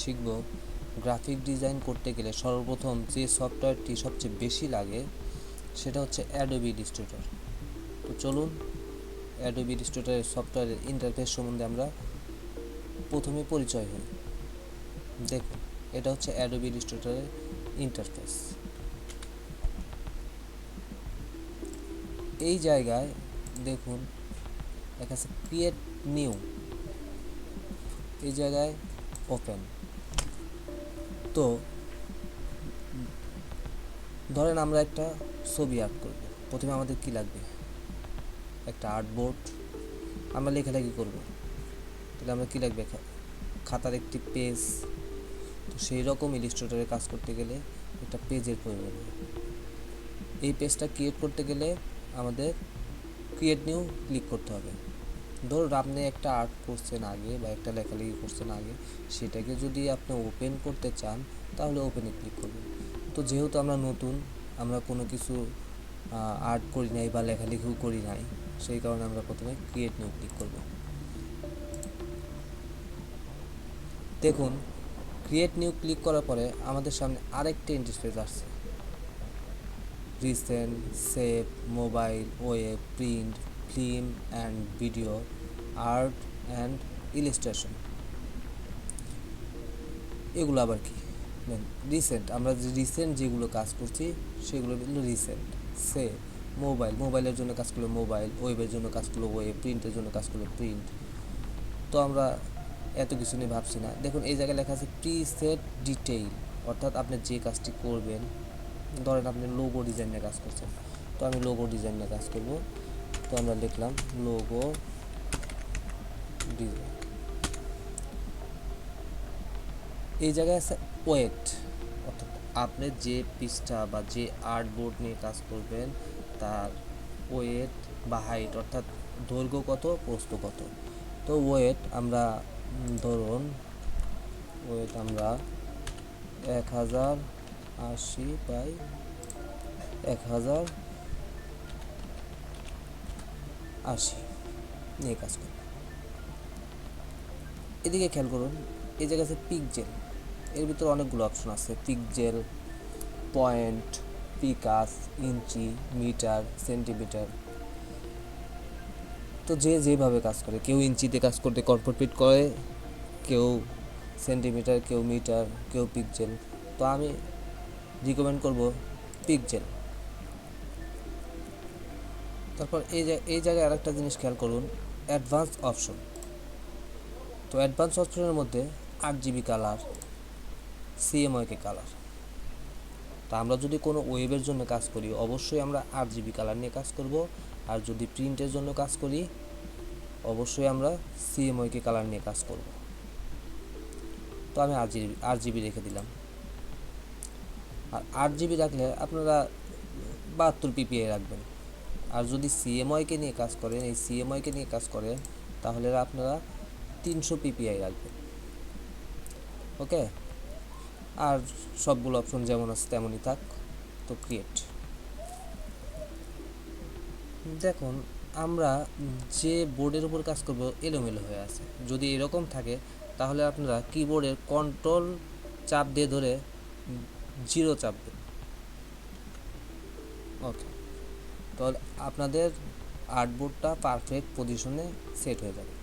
শিখব graphic design করতে গেলে সর্বপ্রথম যে সফটওয়্যারটি সবচেয়ে বেশি লাগে সেটা হচ্ছে অ্যাডোবি ইলাস্ট্রেটর। তো চলুন অ্যাডোবি ইলাস্ট্রেটরের সফটওয়্যারের ইন্টারফেস সম্বন্ধে আমরা প্রথমে পরিচয় হই। দেখুন, এটা হচ্ছে অ্যাডোবি ইলাস্ট্রেটরের ইন্টারফেস। এই জায়গায় দেখুন লেখা আছে ক্রিয়েট নিউ, এই জায়গায় ওপেন। তো ধরেন আমরা একটা ছবি আর্ট করব, প্রথমে আমাদের কি লাগবে? একটা আর্টবোর্ড। আমরা লেখালেখি করব, তাহলে আমরা কি লাগবে? খাতার একটি পেজ। তো সেই রকম ইলাস্ট্রেটরে কাজ করতে গেলে একটা পেজের প্রয়োজন হয়। এই পেজটা ক্রিয়েট করতে গেলে আমাদের ক্রিয়েট নিউ ক্লিক করতে হবে। ধরুন আপনি একটা আর্ট করছেন আগে বা একটা লেখালেখি করছেন আগে, সেটাকে যদি আপনি ওপেন করতে চান তাহলে ওপেনে ক্লিক করবেন। তো যেহেতু আমরা নতুন, আমরা কোনো কিছু আর্ট করি নাই বা লেখালেখিও করি নাই, সেই কারণে আমরা প্রথমে ক্রিয়েট নিউ ক্লিক করব। দেখুন, ক্রিয়েট নিউ ক্লিক করার পরে আমাদের সামনে আরেকটা ইন্টারফেস আসছে, recent, save, mobile, web, print, film and video, art and illustration. এগুলো আবার কি? রিসেন্ট, আমরা যে রিসেন্ট যেগুলো কাজ করছি সেগুলো হলো রিসেন্ট। সেভ, মোবাইলের জন্য কাজ করলো মোবাইল, ওয়েবের জন্য কাজ করলো ওয়েব, প্রিন্টের জন্য কাজ করলো প্রিন্ট। তো আমরা এত কিছু নিয়ে ভাবছি না। দেখুন এই জায়গায় লেখা আছে প্রিসেট ডিটেইল, অর্থাৎ আপনি যে কাজটি করবেন, ধরেন আপনি লোগো ডিজাইন নিয়ে কাজ করছেন, তো আমি লোগো ডিজাইন নিয়ে কাজ করব। তো আমরা লিখলাম লোগো ডিজাইন। এই জায়গায় আছে ওয়েট, অর্থাৎ আপনি যে পৃষ্ঠা বা যে আর্টবোর্ড নিয়ে কাজ করবেন তার ওয়েট বা হাইট, অর্থাৎ দৈর্ঘ্য কত, প্রস্থ কত। তো ওয়েট আমরা ধরুন ওয়েট আমরা 1080x1080 নিয়ে কাজ করব। এদিকে খেয়াল করুন, এই জায়গায় আছে পিক্সেল। এর ভিতরে অনেকগুলো অপশন আছে, পিক্সেল, পয়েন্ট, পিকাস, ইঞ্চি, মিটার, সেন্টিমিটার। তো যে যেভাবে কাজ করে, কেউ ইঞ্চিতে কাজ করতে কমফোর্ট করে, কেউ সেন্টিমিটার, কেউ মিটার, কেউ পিক্সেল। তো আমি রিকমেন্ড করব পিক্সেল। তারপর এই জায়গায় আরেকটা জিনিস খেয়াল করুন, অ্যাডভান্স অপশন। তো অ্যাডভান্স অপশনের মধ্যে 8GB কালার, সিএমওয়াইকে কালার। তা আমরা যদি কোনো ওয়েবের জন্য কাজ করি অবশ্যই আমরা 8GB কালার নিয়ে কাজ করব, আর যদি প্রিন্টের জন্য কাজ করি অবশ্যই আমরা সিএমওয়াইকে কালার নিয়ে কাজ করব। তো আমি 8GB রেখে দিলাম। আর 8GB রাখলে আপনারা 72 PPI রাখবেন। আর যদি সিএমওয়াইকে নিয়ে কাজ করেন, এই সিএমওয়াইকে নিয়ে কাজ করেন, তাহলে আপনারা 300 PPI রাখবেন। ওকে, আর সবগুলো অপশন যেমন আছে তেমনই থাক। তো ক্রিয়েট। দেখুন আমরা যে বোর্ডের উপর কাজ করব এলোমেলো হয়ে আছে, যদি এরকম থাকে তাহলে আপনারা কিবোর্ডের কন্ট্রোল চাপ দিয়ে ধরে 0 চাপবেন। ওকে, তাহলে আপনাদের আর্টবোর্ডটা পারফেক্ট পজিশনে সেট হয়ে যাবে।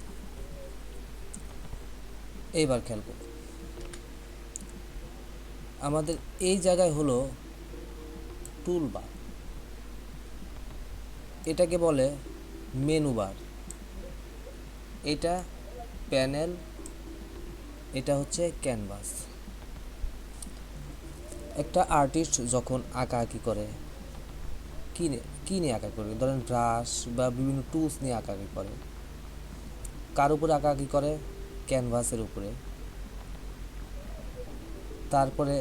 এইবার খেয়াল করুন, আমাদের এই জায়গায় হলো টুল বার, এটাকে বলে মেনু বার। এটা প্যানেল, এটা হচ্ছে ক্যানভাস। একটা আর্টিস্ট যখন আঁকাআঁকি করে কী নিয়ে আঁকা করে, ধরেন ব্রাশ বা বিভিন্ন টুলস নিয়ে আঁকাআঁকি করে। কার উপরে আঁকাআঁকি করে? ক্যানভাসের উপরে। তারপরে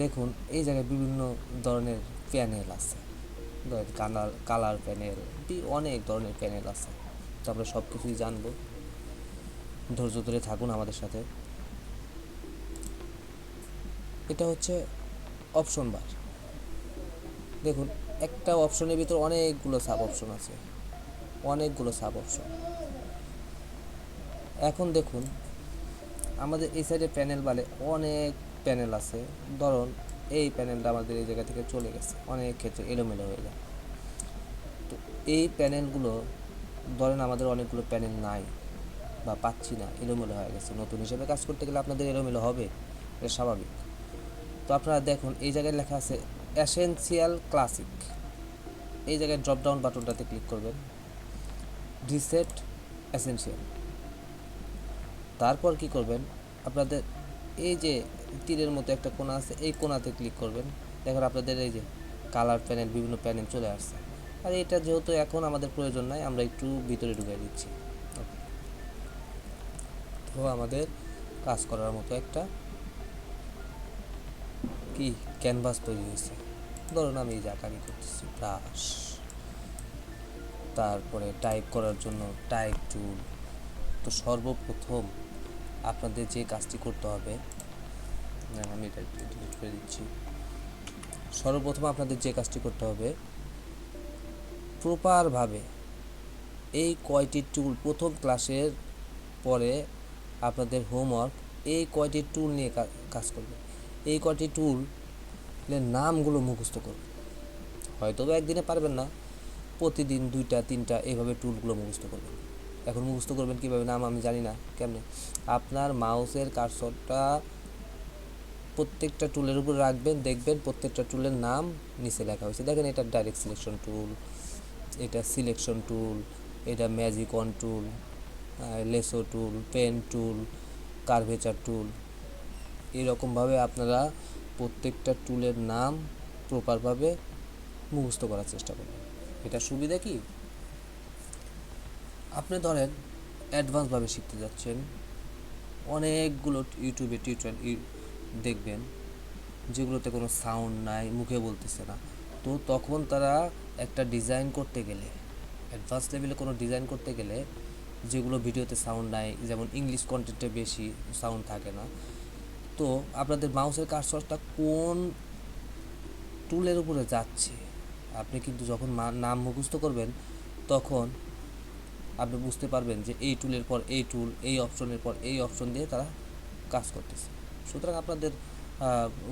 দেখুন এই জায়গায় বিভিন্ন ধরনের প্যানেল আছে, ধরেন কালার প্যানেল, অনেক ধরনের প্যানেল আছে। তো আমরা সব কিছুই জানবো, ধৈর্য ধরে থাকুন আমাদের সাথে। এটা হচ্ছে অপশন বার। দেখুন একটা অপশনের ভিতর অনেকগুলো সাব অপশন আছে, অনেকগুলো সাব অপশন। এখন দেখুন আমাদের এই সাইডে প্যানেল বলে অনেক প্যানেল আছে, ধরুন এই প্যানেলটা আমাদের এই জায়গা থেকে চলে গেছে, অনেক ক্ষেত্রে এলোমেলো হয়ে যায়। তো এই প্যানেলগুলো ধরেন আমাদের অনেকগুলো প্যানেল নাই বা পাচ্ছি না, এলোমেলো হয়ে গেছে, নতুন হিসেবে কাজ করতে গেলে আপনাদের এলোমেলো হবে, এটা স্বাভাবিক। তো আপনারা দেখুন এই জায়গায় লেখা আছে এসেনশিয়াল ক্লাসিক, এই জায়গায় ড্রপ ডাউন বাটনটাতে ক্লিক করবেন, রিসেট এসেনশিয়াল। তারপর কি করবেন, আপনাদের এই যে তীরের মতো একটা কোণা আছে, এই কোণাতে ক্লিক করবেন, দেখুন আপনাদের এই যে কালার প্যানেল, বিভিন্ন প্যানেল চলে আসছে। আর এটা যেহেতু এখন আমাদের প্রয়োজন নাই, আমরা একটু ভিতরে ঢুকিয়ে দিচ্ছি। তো আমাদের কাজ করার মতো একটা কি ক্যানভাস তৈরি হয়েছে। ধরুন আমি এই যে আঁকানি করতেছি, ব্রাশ, তারপরে টাইপ করার জন্য টাইপ টুল। তো সর্বপ্রথম আপনাদের যে কাজটি করতে হবে, আমি এটা একটু ডিলিট করে দিচ্ছি। সর্বপ্রথম আপনাদের যে কাজটি করতে হবে, প্রপারভাবে এই কয়টি টুল, প্রথম ক্লাসের পরে আপনাদের হোমওয়ার্ক এই কয়টি টুল নিয়ে কাজ করবে। এই কয়টি টুলের নামগুলো মুখস্থ করবে। হয়তো একদিনে পারবেন না, প্রতিদিন 2টা 3টা এইভাবে টুলগুলো মুখস্থ করবেন। এখন মুখস্থ করবেন কীভাবে, নাম আমি জানি না কেমনে। আপনার মাউসের কার্সরটা প্রত্যেকটা টুলের উপর রাখবেন, দেখবেন প্রত্যেকটা টুলের নাম নিচে লেখা হয়েছে। দেখেন এটা ডাইরেক্ট সিলেকশন টুল, এটা সিলেকশন টুল, এটা magic wand tool, lasso tool, pen tool, curvature tool. এরকমভাবে আপনারা প্রত্যেকটা টুলের নাম প্রপারভাবে মুখস্থ করার চেষ্টা করবেন। এটা সুবিধা কি, আপনি ধরেন অ্যাডভান্সভাবে শিখতে যাচ্ছেন, অনেকগুলো ইউটিউবে টিউটোরিয়াল দেখবেন যেগুলোতে কোনো সাউন্ড নাই, মুখে বলতেছে না। তো তখন তারা একটা ডিজাইন করতে গেলে, অ্যাডভান্স লেভেলে কোনো ডিজাইন করতে গেলে, যেগুলো ভিডিওতে সাউন্ড নাই, যেমন ইংলিশ কন্টেন্টে বেশি সাউন্ড থাকে না, তো আপনাদের মাউসের কার্সরটা কোন টুলের উপরে যাচ্ছে, আপনি কিন্তু যখন নাম মুখস্থ করবেন তখন আপনি বুঝতে পারবেন যে এই টুলের পর এই টুল, এই অপশনের পর এই অপশন দিয়ে তারা কাজ করতেছে। সুতরাং আপনাদের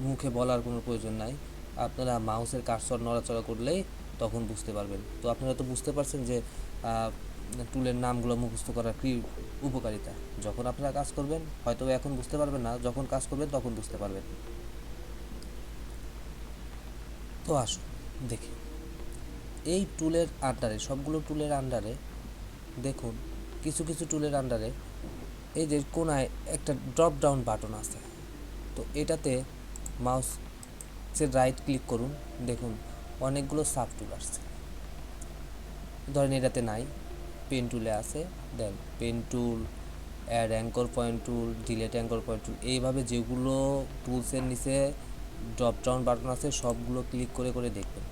মুখে বলার কোনো প্রয়োজন নাই, আপনারা মাউসের কার্সর নড়াচড়া করলেই তখন বুঝতে পারবেন। তো আপনারা তো বুঝতে পারছেন যে টুলের নামগুলো মুখস্থ করার কী উপকারিতা। যখন আপনারা কাজ করবেন, হয়তো এখন বুঝতে পারবেন না, যখন কাজ করবেন তখন বুঝতে পারবেন। তো আসুন দেখি এই টুলের আন্ডারে, সবগুলো টুলের আন্ডারে দেখুন, কিছু কিছু টুলের আন্ডারে এই যে কোনায় একটা ড্রপ ডাউন বাটন আছে। তো এটাতে মাউসের রাইট ক্লিক করুন, দেখুন অনেকগুলো সাব টুল আসছে। ধরেন এটাতে নাই, পেন টুলে আছে, then pen tool, add anchor point tool, delete anchor point tool, এইভাবে যেগুলো টুলসের নিচে ড্রপ ডাউন বাটন আছে সবগুলো ক্লিক করে করে দেখবেন।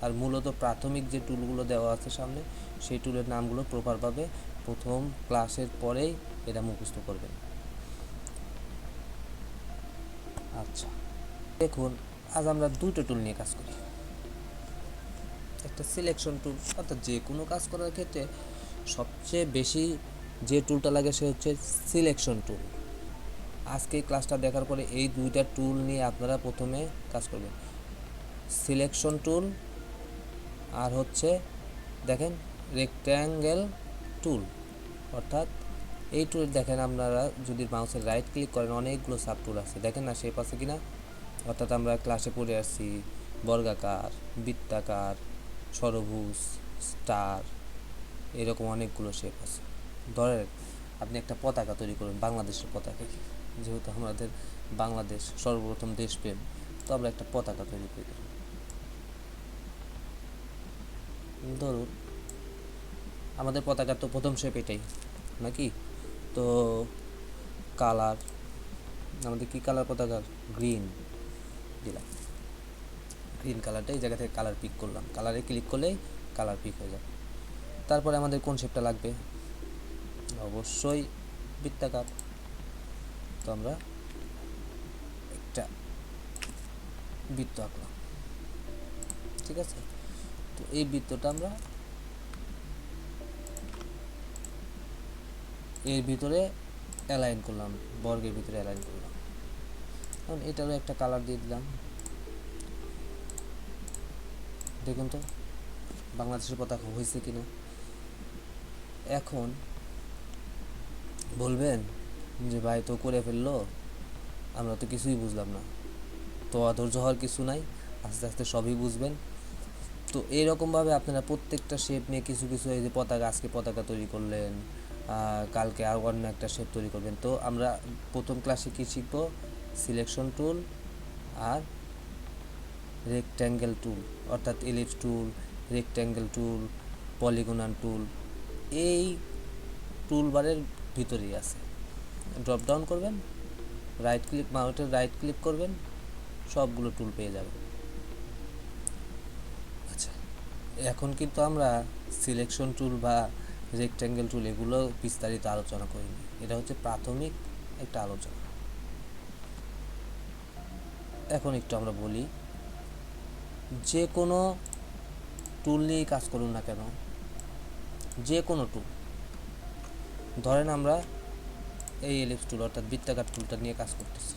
আর মূলত প্রাথমিক যে টুলগুলো দেওয়া আছে সামনে, সেই টুলের নামগুলো প্রপারভাবে প্রথম ক্লাসের পরেই এটা মুখস্থ করবেন। আচ্ছা দেখুন, আজ আমরা 2টো টুল নিয়ে কাজ করি। একটা সিলেকশন টুল, অর্থাৎ যে কোনো কাজ করার ক্ষেত্রে সবচেয়ে বেশি যে টুলটা লাগে সে হচ্ছে সিলেকশন টুল। আজকে এই ক্লাসটা দেখার পরে এই 2টা টুল নিয়ে আপনারা প্রথমে কাজ করবেন, সিলেকশন টুল আর হচ্ছে দেখেন রেক্ট্যাঙ্গেল টুল। অর্থাৎ এই টুল দেখেন, আপনারা যদি মাউসের রাইট ক্লিক করেন অনেকগুলো সাব টুল আছে, দেখেন না শেপ আছে কিনা। অর্থাৎ আমরা ক্লাসে পড়ে আসছি বর্গাকার, বৃত্তাকার, ষড়ভুজ, স্টার, এরকম অনেকগুলো শেপ আছে। ধরেন আপনি একটা পতাকা তৈরি করুন, বাংলাদেশের পতাকা, যেহেতু আমাদের বাংলাদেশ সর্বপ্রথম দেশপ্রেম, তো আমরা একটা পতাকা তৈরি করি। ধরুন আমাদের পতাকার তো প্রথম শেপ এটাই নাকি। তো কালার, আমাদের কি কালার পতাকার, গ্রিন দিলাম, গ্রিন কালারটা এই জায়গা থেকে কালার পিক করলাম, কালারে ক্লিক করলেই কালার পিক হয়ে যাবে। তারপরে আমাদের কোন শেপটা লাগবে, অবশ্যই বৃত্তাকার। তো আমরা একটা বৃত্ত আঁকলাম, ঠিক আছে। তো এই বৃত্তটা আমরা এর ভিতরে অ্যালাইন করলাম, বর্গের ভিতরে অ্যালাইন করলাম। এখন এটারও একটা কালার দিয়ে দিলাম। দেখুন তো বাংলাদেশের পতাকা হয়েছে কিনা। এখন বলবেন যে ভাই তো করে ফেললো, আমরা তো কিছুই বুঝলাম না। তো অধৈর্য হওয়ার কিছু নাই, আস্তে আস্তে সবই বুঝবেন। তো এইরকমভাবে আপনারা প্রত্যেকটা শেপ নিয়ে কিছু কিছু, এই যে পতাকা, আজকে পতাকা তৈরি করলেন, কালকে আর অন্য একটা শেপ তৈরি করবেন। তো আমরা প্রথম ক্লাসে কী শিখবো? সিলেকশন টুল আর রেক্ট্যাঙ্গেল টুল, অর্থাৎ এলিপস টুল, রেক্ট্যাঙ্গেল টুল, পলিগনাল টুল, এই টুলবারের ভিতরেই আছে। ড্রপ ডাউন করবেন, রাইট ক্লিক, মাউসের রাইট ক্লিক করবেন, সবগুলো টুল পেয়ে যাবেন। আচ্ছা, এখন কিন্তু আমরা সিলেকশন টুল বা রেক্ট্যাঙ্গেল টুল এগুলো বিস্তারিত আলোচনা করিনি, এটা হচ্ছে প্রাথমিক একটা আলোচনা। এখন একটু আমরা বলি, যে কোনো টুল নিয়েই কাজ করুন না কেন, যে কোনো টুল, ধরেন আমরা এই এলিপস টুল অর্থাৎ বৃত্তাকার টুলটা নিয়ে কাজ করতেছি।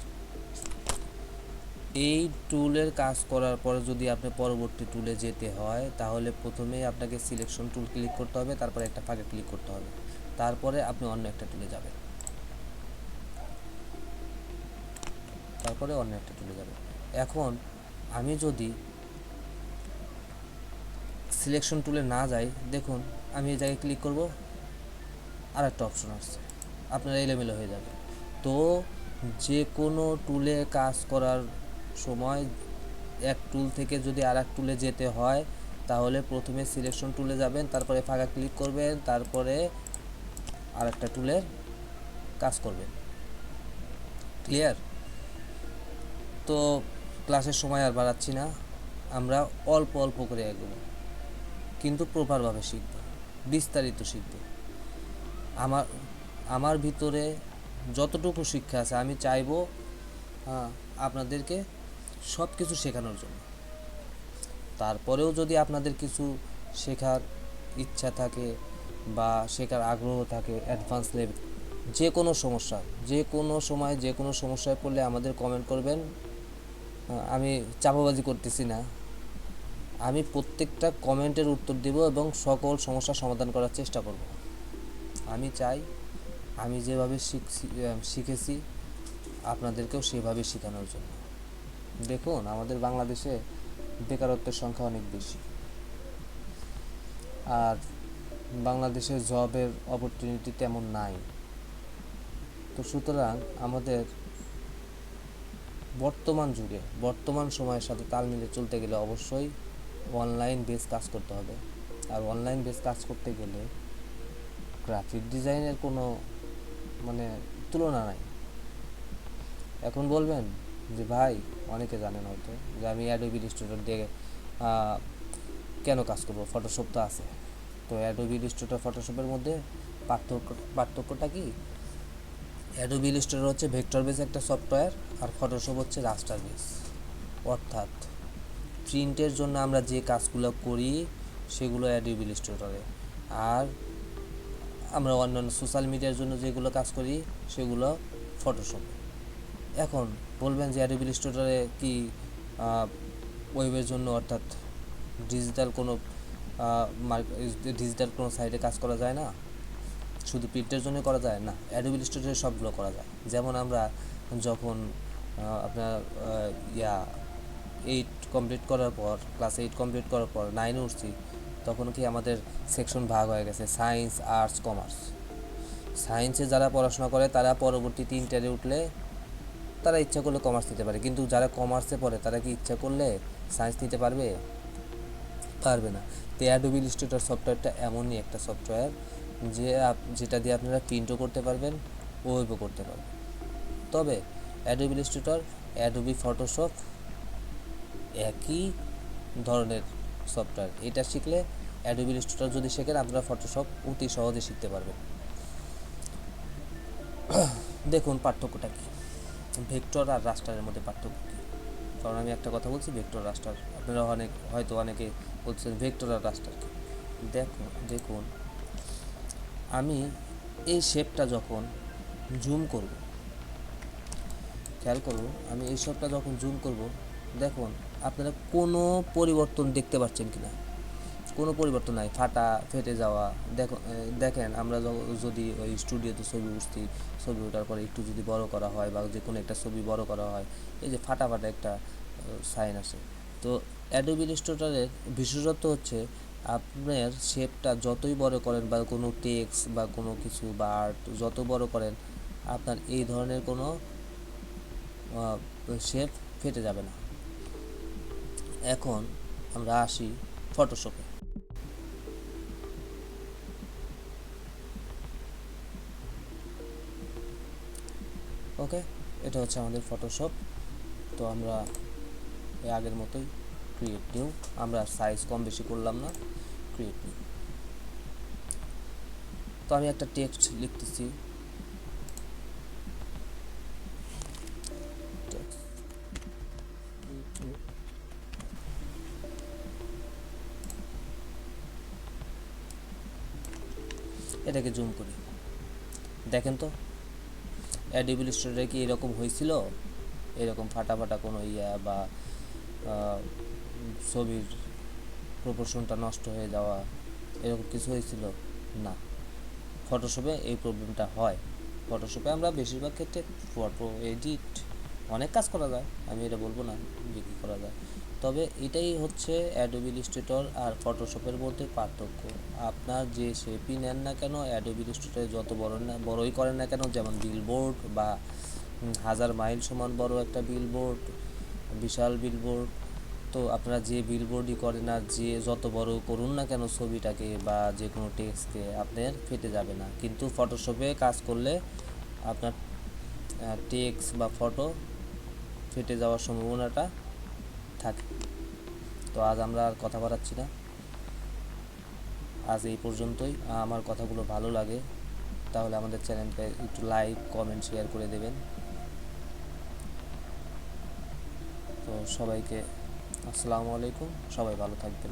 এই টুলের কাজ করার পরে যদি আপনি পরবর্তী টুলে যেতে হয়, তাহলে প্রথমেই আপনাকে সিলেকশন টুল ক্লিক করতে হবে, তারপরে একটা ফাঁকে ক্লিক করতে হবে, তারপরে আপনি অন্য একটা টুলে যাবেন, তারপরে অন্য একটা টুলে যাবেন। এখন আমি যদি সিলেকশন টুলে না যাই, দেখুন আমি এই জায়গায় ক্লিক করব, আর একটা অপশন আসছে, আপনার এলোমেলো হয়ে যাবে। তো যে কোনো টুলে কাজ করার সময় এক টুল থেকে যদি আর এক টুলে যেতে হয়, তাহলে প্রথমে সিলেকশন টুলে যাবেন, তারপরে ফাঁকা ক্লিক করবেন, তারপরে আর একটা টুলের কাজ করবেন। ক্লিয়ার? তো ক্লাসের সময় আর বাড়াচ্ছি না, আমরা অল্প অল্প করে এগোবো, কিন্তু প্রপারভাবে শিখব, বিস্তারিত শিখব। আমার আমার ভিতরে যতটুকু শিক্ষা আছে, আমি চাইবো আপনাদেরকে সব কিছু শেখানোর জন্য। তারপরেও যদি আপনাদের কিছু শেখার ইচ্ছা থাকে বা শেখার আগ্রহ থাকে, অ্যাডভান্স লেভেল, যে কোনো সমস্যা, যে কোনো সময় যে কোনো সমস্যায় পড়লে আমাদের কমেন্ট করবেন। আমি চাপাবাজি করতেছি না, আমি প্রত্যেকটা কমেন্টের উত্তর দেব এবং সকল সমস্যার সমাধান করার চেষ্টা করব। আমি চাই আমি যেভাবে শিখেছি আপনাদেরকেও সেভাবে শেখানোর জন্য। দেখুন আমাদের বাংলাদেশে বেকারত্বের সংখ্যা অনেক বেশি, আর বাংলাদেশে জবের অপরচুনিটি তেমন নাই। তো সুতরাং আমাদের বর্তমান যুগে, বর্তমান সময়ের সাথে তাল মিলিয়ে চলতে গেলে অবশ্যই অনলাইন বেস কাজ করতে হবে। আর অনলাইন বেস কাজ করতে গেলে গ্রাফিক ডিজাইনের কোনো তুলনা নাই। এখন বলবেন যে ভাই, অনেকে জানেন হয়তো যে আমি অ্যাডোবি ইলাস্ট্রেটর দিয়ে কেন কাজ করব, ফটোশপ তো আছে। তো অ্যাডোবি ইলাস্ট্রেটর ফটোশপের মধ্যে পার্থক্যটা কি? অ্যাডোবি ইলাস্ট্রেটর হচ্ছে ভেক্টর বেস একটা সফটওয়্যার, আর ফটোশপ হচ্ছে রাস্টার বেস। অর্থাৎ প্রিন্টের জন্য আমরা যে কাজগুলো করি সেগুলো অ্যাডোবি ইলাস্ট্রেটরে, আর আমরা অন্যান্য সোশ্যাল মিডিয়ার জন্য যেগুলো কাজ করি সেগুলো ফটোশপে। এখন বলবেন যে অ্যাডোবি ইলাস্ট্রেটরে কি ওয়েবের জন্য, অর্থাৎ ডিজিটাল কোনো সাইটে কাজ করা যায় না, শুধু প্রিন্টের জন্য করা যায় না? অ্যাডোবি ইলাস্ট্রেটরে সবগুলো করা যায়। যেমন আমরা যখন আপনার 8 কমপ্লিট করার পর 9 উঠছি, তখন কি আমাদের সেকশন ভাগ হয়ে গেছে, সায়েন্স, আর্টস, কমার্স। সায়েন্সে যারা পড়াশোনা করে তারা পরবর্তী 3 উঠলে তারা ইচ্ছা করলে কমার্স নিতে পারে, কিন্তু যারা কমার্সে পড়ে তারা কি ইচ্ছা করলে সায়েন্স নিতে পারবে? পারবে না। তো অ্যাডোবি ইলাস্ট্রেটর সফটওয়্যারটা এমনই একটা সফটওয়্যার যেটা দিয়ে আপনারা প্রিন্টও করতে পারবেন, ওয়েবও করতে পারবেন। তবে অ্যাডোবি ইলাস্ট্রেটর, অ্যাডোবি ফটোশপ একই ধরনের সফটওয়্যার। এটা শিখলে, অ্যাডোবি ইলাস্ট্রেটর যদি শেখেন, আপনারা ফটোশপ অতি সহজে শিখতে পারবেন। দেখুন পার্থক্যটা কি, ভেক্টর আর রাস্টারের মধ্যে পার্থক্য কী? কারণ আমি একটা কথা বলছি ভেক্টর রাস্টার, আপনারা অনেকে বলছেন ভেক্টর আর রাস্টার কি। দেখুন আমি এই শেপটা যখন জুম করব, খেয়াল করুন আমি এই সবটা যখন জুম করব, দেখুন আপনারা কোনো পরিবর্তন দেখতে পাচ্ছেন কিনা? কোনো পরিবর্তন নাই, ফাটা ফেটে যাওয়া। দেখেন আমরা যদি ওই স্টুডিওতে ছবি উঠছি, ছবি ওঠার পরে একটু যদি বড় করা হয় বা যে কোনো একটা ছবি বড় করা হয়, এই যে ফাটা ফাটা একটা সাইন আসে। তো অ্যাডোবি ইলাস্ট্রেটরের বিশেষত্ব হচ্ছে আপনার শেপটা যতই বড় করেন বা কোনো টেক্সট বা কোনো কিছু বা আর্ট যত বড় করেন, আপনার এই ধরনের কোনো শেপ ফেটে যাবে না। এখন আমরা আসি ফটোশপে। ওকে, এটা হচ্ছে আমাদের ফটোশপ। তো আমরা আগের মতোই ক্রিয়েট নিউ, আমরা সাইজ কম বেশি করলাম না, ক্রিয়েট নিউ। তো আমি একটা টেক্সট লিখতেছি, এটাকে জুম করি, দেখেন তো অ্যাডোবি ইলাস্ট্রেটরে কি এরকম হয়েছিল? এরকম ফাটা ফাটা কোনো বা ছবির প্রপোর্শনটা নষ্ট হয়ে যাওয়া, এরকম কিছু হয়েছিল না। ফটোশপে এই প্রবলেমটা হয়। ফটোশপে আমরা বেশিরভাগ ক্ষেত্রে ফটো এডিট অনেক কাজ করা যায়, আমি এটা বলবো না যে কী করা যায়, তবে এটাই হচ্ছে অ্যাডোবি ইলাস্ট্রেটর আর ফটোশপের মধ্যে পার্থক্য। আপনার যে শেপই নেন না কেন, অ্যাডোবি ইলাস্ট্রেটরে যত বড়ই করেন না কেন, যেমন বিলবোর্ড বা 1000 মাইল সমান বড় একটা বিলবোর্ড, বিশাল বিলবোর্ড, তো আপনারা যে বিলবোর্ডই করেন না, যে যত বড় করুন না কেন ছবিটাকে বা যে কোনো টেক্সটকে, আপনার ফেটে যাবে না। কিন্তু ফটোশপে কাজ করলে আপনার টেক্সট বা ফটো ফেটে যাওয়ার সম্ভাবনাটা থাকে। তো আজ আমরা আর কথা বাড়াচ্ছি না, আজ এই পর্যন্তই। আমার কথাগুলো ভালো লাগে তাহলে আমাদের চ্যানেলকে একটু লাইক কমেন্ট শেয়ার করে দেবেন। তো সবাইকে আসসালামু আলাইকুম, সবাই ভালো থাকবেন।